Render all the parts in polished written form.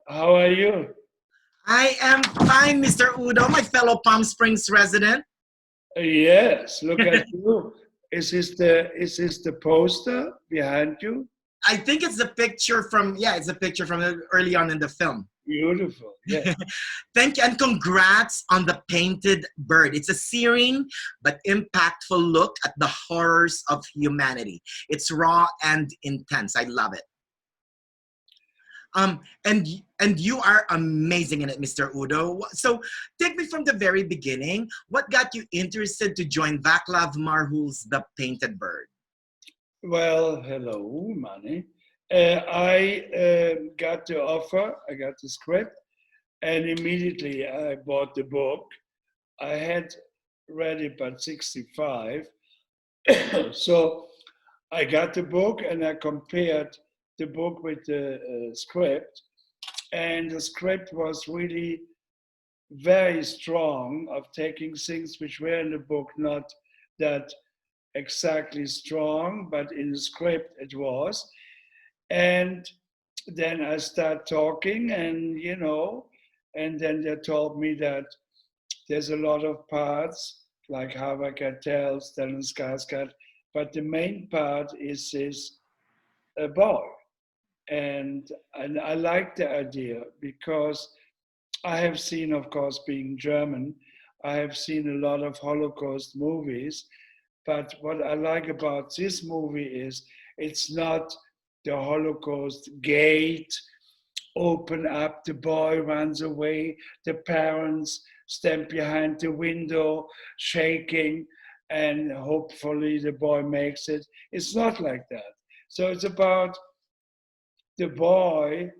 How are you? I am fine, Mr. Udo, my fellow Palm Springs resident. Yes, look at you. Is this the poster behind you? I think it's the picture from, yeah, it's a picture from early on in the film. Beautiful. Yeah. Thank you and congrats on the painted bird. It's a searing but impactful look at the horrors of humanity. It's raw and intense. I love it. And you are amazing in it, Mr. Udo. So take me from the very beginning. What got you interested to join Vaclav Marhul's The Painted Bird? Well, hello, Manny. I got the offer. I got the script, and immediately I bought the book. I had read it by 65, so I got the book and I compared the book with the script, and the script was really very strong of taking things which were in the book not that exactly strong, but in the script it was. And then I start talking, and and then they told me that there's a lot of parts like Hava Cartel, Stellan Skarsgård, but the main part is this boy. And I like the idea because I have seen, of course, being German, I have seen a lot of Holocaust movies. But what I like about this movie is it's not the Holocaust gate, open up, the boy runs away, the parents stand behind the window shaking, and hopefully the boy makes it. It's not like that. So it's about the boy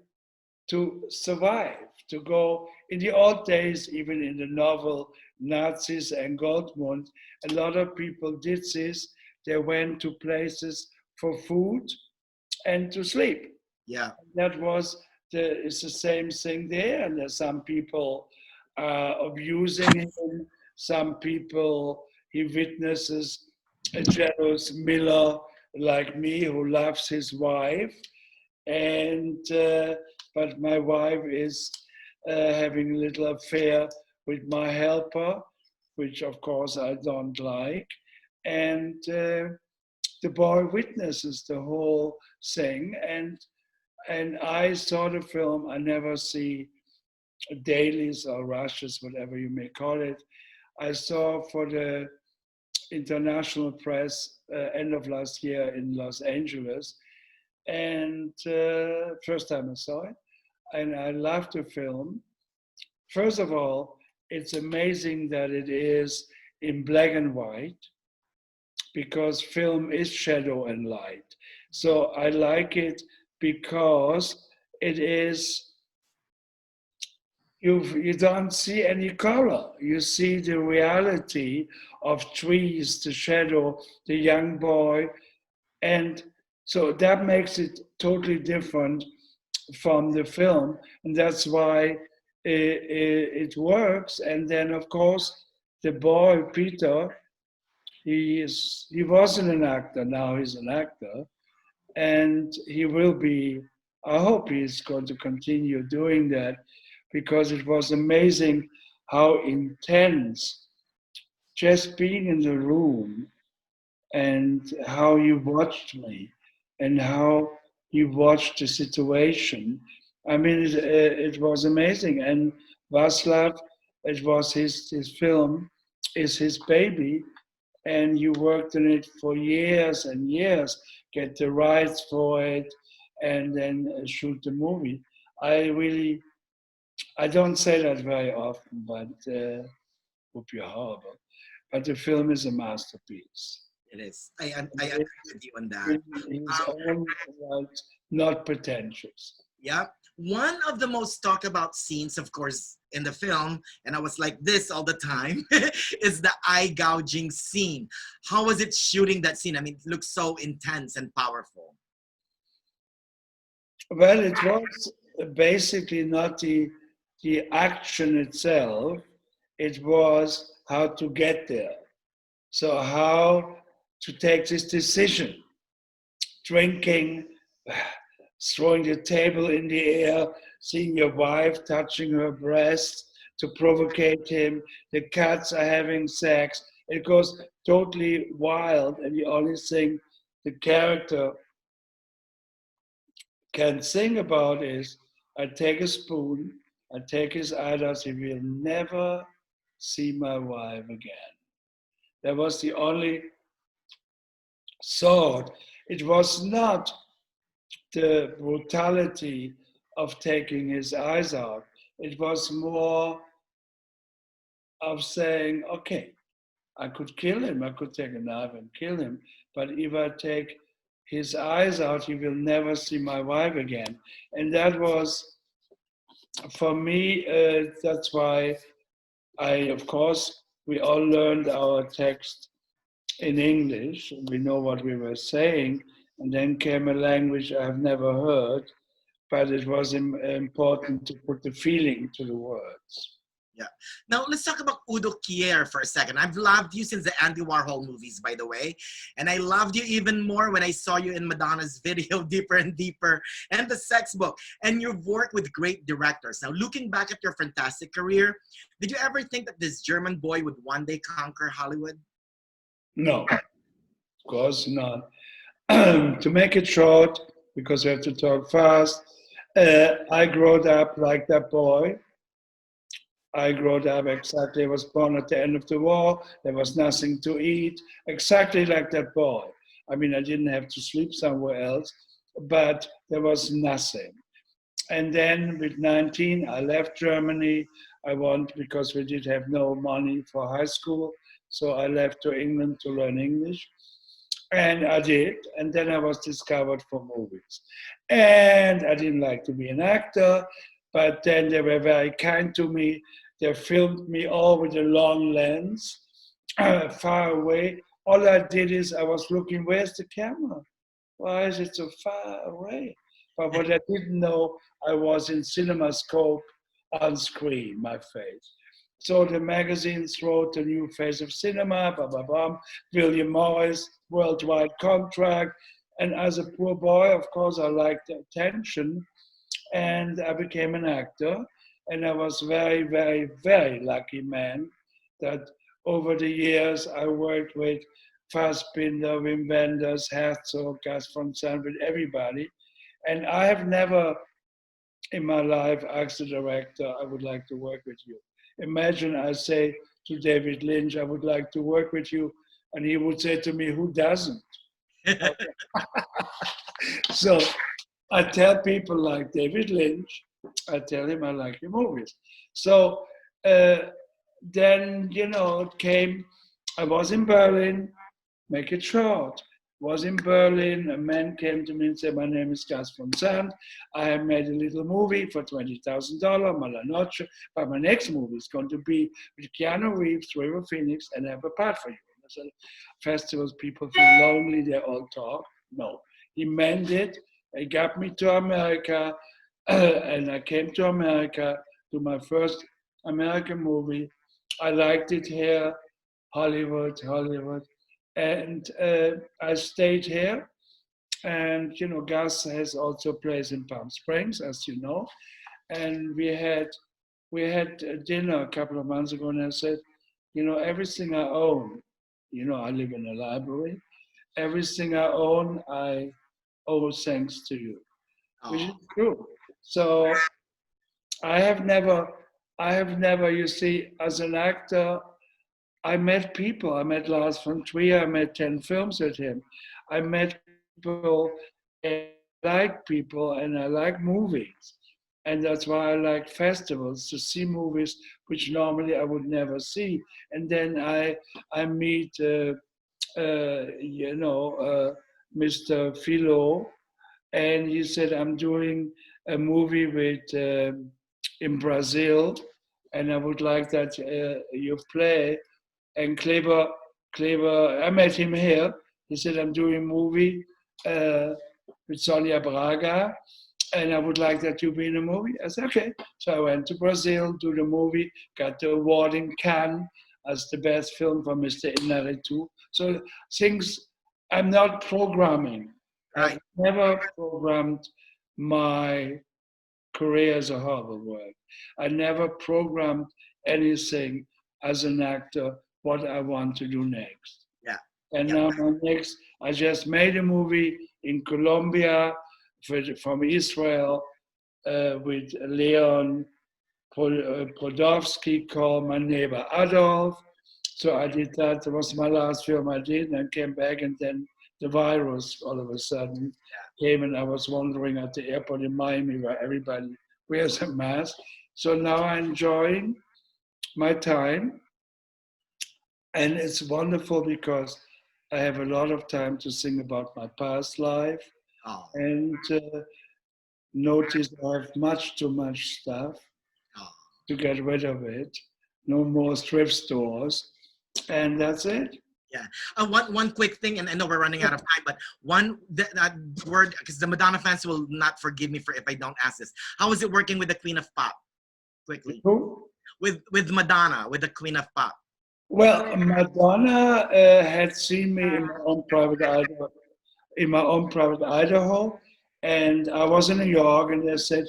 to survive, to go. In the old days, even in the novel Nazis and Goldmund, a lot of people did this. They went to places for food and to sleep. Yeah. That was it's the same thing there. And there's some people abusing him. Some people he witnesses a jealous miller like me who loves his wife, and but my wife is having a little affair with my helper, which of course I don't like, and the boy witnesses the whole thing, and I saw the film. I never see dailies or rushes, whatever you may call it. I saw for the international press end of last year in Los Angeles, and first time I saw it, and I loved the film. First of all, it's amazing that it is in black and white because film is shadow and light. So I like it because it is you don't see any color. You see the reality of trees, the shadow, the young boy, and so that makes it totally different from the film, and that's why it works. And then, of course, the boy Peter, he wasn't an actor. Now he's an actor, and he will be. I hope he's going to continue doing that because it was amazing how intense just being in the room and how you watched me and how you watched the situation. I mean, it was amazing. And Václav, it was his film, is his baby. And you worked on it for years and years, get the rights for it, and then shoot the movie. I really, I don't say that very often, but would be horrible. But the film is a masterpiece. It is. I agree with you on that. In his Um, own right, not pretentious. yeah. One of the most talked about scenes, of course, in the film, and I was like this all the time, is the eye gouging scene. How was it shooting that scene? I mean, it looks so intense and powerful. Well, it was basically not the action itself, it was how to get there. So, how to take this decision, drinking, throwing the table in the air, seeing your wife touching her breast to provocate him. The cats are having sex. It goes totally wild, and the only thing the character can sing about is, I take a spoon, I take his idols, he will never see my wife again. That was the only thought. It was not the brutality of taking his eyes out. It was more of saying, okay, I could kill him, I could take a knife and kill him, but if I take his eyes out, he will never see my wife again. And that was, for me, that's why of course, we all learned our text in English. We know what we were saying, and then came a language I've never heard, but it was important to put the feeling to the words. Yeah. Now let's talk about Udo Kier for a second. I've loved you since the Andy Warhol movies, by the way. And I loved you even more when I saw you in Madonna's video, Deeper and Deeper, and the Sex Book. And you've worked with great directors. Now, looking back at your fantastic career, did you ever think that this German boy would one day conquer Hollywood? No, of course not. To make it short, because we have to talk fast, I grew up like that boy. I grew up exactly, I was born at the end of the war, there was nothing to eat, exactly like that boy. I mean, I didn't have to sleep somewhere else, but there was nothing. And then with 19, I left Germany. Because we did have no money for high school, so I left to England to learn English. And I did, and then I was discovered for movies. And I didn't like to be an actor, but then they were very kind to me. They filmed me all with a long lens, far away. All I did is I was looking, where's the camera? Why is it so far away? But what I didn't know, I was in CinemaScope on screen, my face. So the magazines wrote The New Face of Cinema, blah, blah, blah. William Morris, worldwide contract. And as a poor boy, of course, I liked the attention. And I became an actor. And I was very, very, very lucky man that over the years I worked with Fassbinder, Wim Wenders, Herzog, Gus von Sant, with everybody. And I have never in my life asked the director, I would like to work with you. Imagine I say to David Lynch, I would like to work with you. And he would say to me, who doesn't? So I tell people like David Lynch, I tell him I like your movies. So then, it came, I was in Berlin, make it short. Was in Berlin, a man came to me and said, my name is Gus von Sant. I have made a little movie for $20,000, Mala Noche, but my next movie is going to be with Keanu Reeves, River Phoenix, and I have a part for you. I said, festivals, people feel lonely, they all talk. No, he meant it. He got me to America, and I came to America to my first American movie. I liked it here, Hollywood. And I stayed here. And, Gus has also a place in Palm Springs, as you know. And we had a dinner a couple of months ago, and I said, everything I own, I live in a library, everything I own, I owe thanks to you, which is true. So I have never, you see, as an actor, I met people. I met Lars von Trier. I made 10 films with him. I met people, and I like people, and I like movies. And that's why I like festivals, to see movies which normally I would never see. And then I meet, Mr. Philo, and he said, I'm doing a movie with in Brazil, and I would like that you play. And Kleber, I met him here. He said, I'm doing a movie with Sonia Braga, and I would like that you be in a movie. I said, okay. So I went to Brazil, do the movie, got the award in Cannes as the best film for Mr. Inarritu. So things, I'm not programming. Right. I've never programmed my career is a horrible word. I never programmed anything as an actor what I want to do next. Yeah. And Yeah. now my next, I just made a movie in Colombia from Israel with Leon Podolsky called My Neighbor Adolf. So I did that. That was my last film I did, and I came back, and then the virus all of a sudden came, and I was wandering at the airport in Miami where everybody wears a mask. So now I'm enjoying my time, and it's wonderful because I have a lot of time to think about my past life Oh. and notice I have much too much stuff Oh. to get rid of it. No more thrift stores, and that's it. Yeah. One quick thing, and I know we're running out of time, but that word, because the Madonna fans will not forgive me for if I don't ask this. How is it working with the Queen of Pop? Quickly. Who? With Madonna, with the Queen of Pop. Well, Madonna had seen me in my own private Idaho, and I was in New York, and they said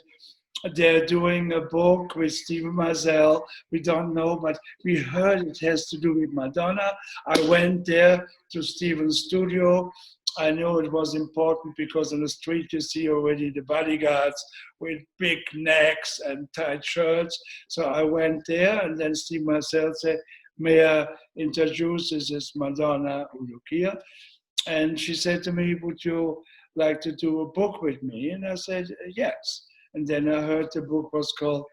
they're doing a book with Stephen Meisel. We don't know, but we heard it has to do with Madonna. I went there to Stephen's studio. I knew it was important because on the street you see already the bodyguards with big necks and tight shirts. So I went there, and then Steve Meisel said, may I introduce, this is Madonna, Udo Kier. And she said to me, would you like to do a book with me? And I said, yes. And then I heard the book was called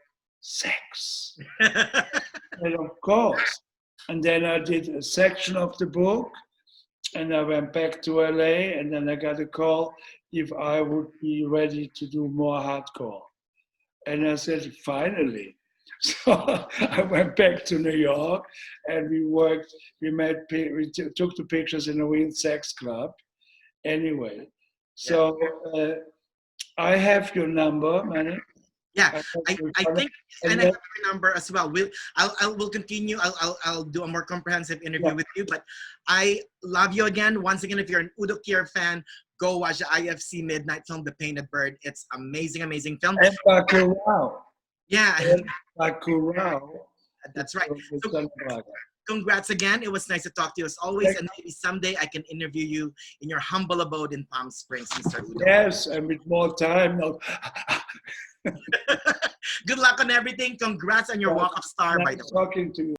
Sex. And of course. And then I did a section of the book, and I went back to LA, and then I got a call if I would be ready to do more hardcore. And I said, finally. So I went back to New York, and we worked, we took the pictures in a real sex club. Anyway, so I have your number, Manny. Yeah, I think, and I have your number as well. We'll continue. I'll do a more comprehensive interview with you. But I love you again. Once again, if you're an Udo Kier fan, go watch the IFC Midnight film, The Painted Bird. It's amazing, amazing film. And Bacurau. Yeah. And Bacurau. That's right. So, congrats again. It was nice to talk to you as always. And maybe someday I can interview you in your humble abode in Palm Springs, Mr. Udo. Yes, and with more time. Good luck on everything. Congrats on your Walk of Star, by the way. Talking to you.